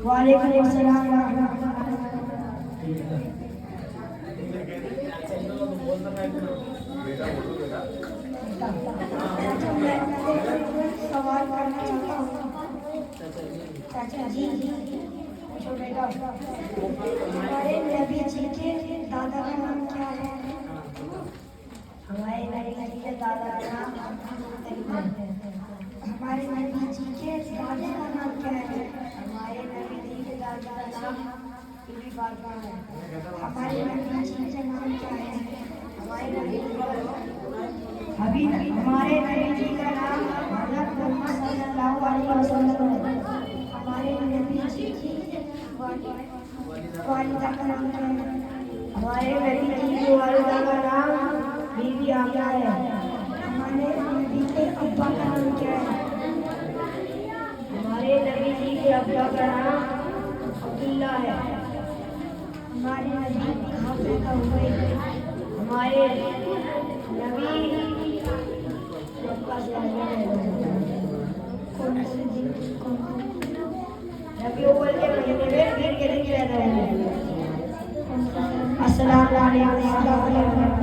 वालेकुम अस्सलाम। सवाल करना चाहता हूँ चाचा जी। पूछो बेटा, हमारे नबी जी के दादा का नाम क्या है? हमारे नबी जी के दादा का नाम हमारे नबी जी के दादा का नाम क्या है? हमारे नबी जी के दादा का नाम है। हमारे नबी जी का नाम क्या है? हमारे नबी जी का अभी हमारे नबी जी का नाम हज़रत मोहम्मद सल्लल्लाहु अलैहि वसल्लम है। हमारे नबी जी की वालिदा का नाम क्या है? हमारे नबी जी की वालिदा का नाम बीबी आमिना है। हमारे नबी के अब्बा का नाम क्या है? हमारे नबी जी के अब्बा का नाम अब्दुल्ला है। हमारे नबी कहाँ पैदा हुए? हमारे नबी मक्का से कौन से दिन रबी अव्वल के महीने में फिर के दिन पैदा हुए। अस्सलाम वालेकुम।